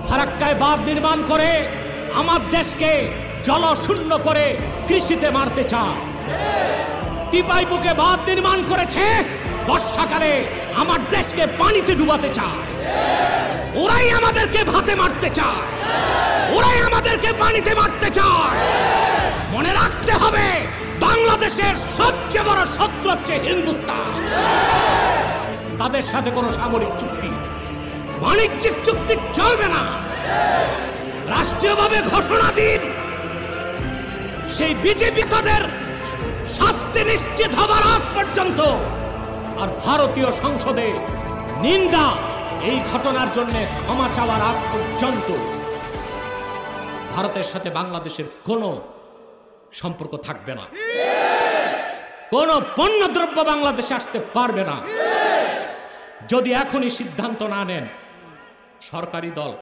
ফারাক্কায় বাঁধ নির্মাণ করে আমার দেশকে জলশূন্য করে কৃষিতে মারতে চায়। টিপাই বুকে বাঁধ নির্মাণ করেছে, বর্ষাকালে আমার দেশকে পানিতে ডুবাতে চায়। ওরাই আমাদেরকে ভাতে মারতে চায়, ওরাই আমাদেরকে পানিতে মারতে চায়। মনে রাখতে হবে, বাংলাদেশের সবচেয়ে বড় শত্রু হচ্ছে হিন্দুস্তান। তাদের সাথে কোনো সামরিক চুক্তি, বাণিজ্যিক চুক্তি চলবে না। রাষ্ট্রীয়ভাবে ঘোষণা দিন, সেই বিজেপি তাদের শাস্তি নিশ্চিত হবার আগ পর্যন্ত। আর ভারতীয় সংসদে নিন্দা, এই ঘটনার জন্য ক্ষমা চাওয়ার আগ পর্যন্ত ভারতের সাথে বাংলাদেশের কোনো সম্পর্ক থাকবে না। কোনো পণ্যদ্রব্য বাংলাদেশে আসতে পারবে না যদি এখনই সিদ্ধান্ত না নেন সরকারি দল।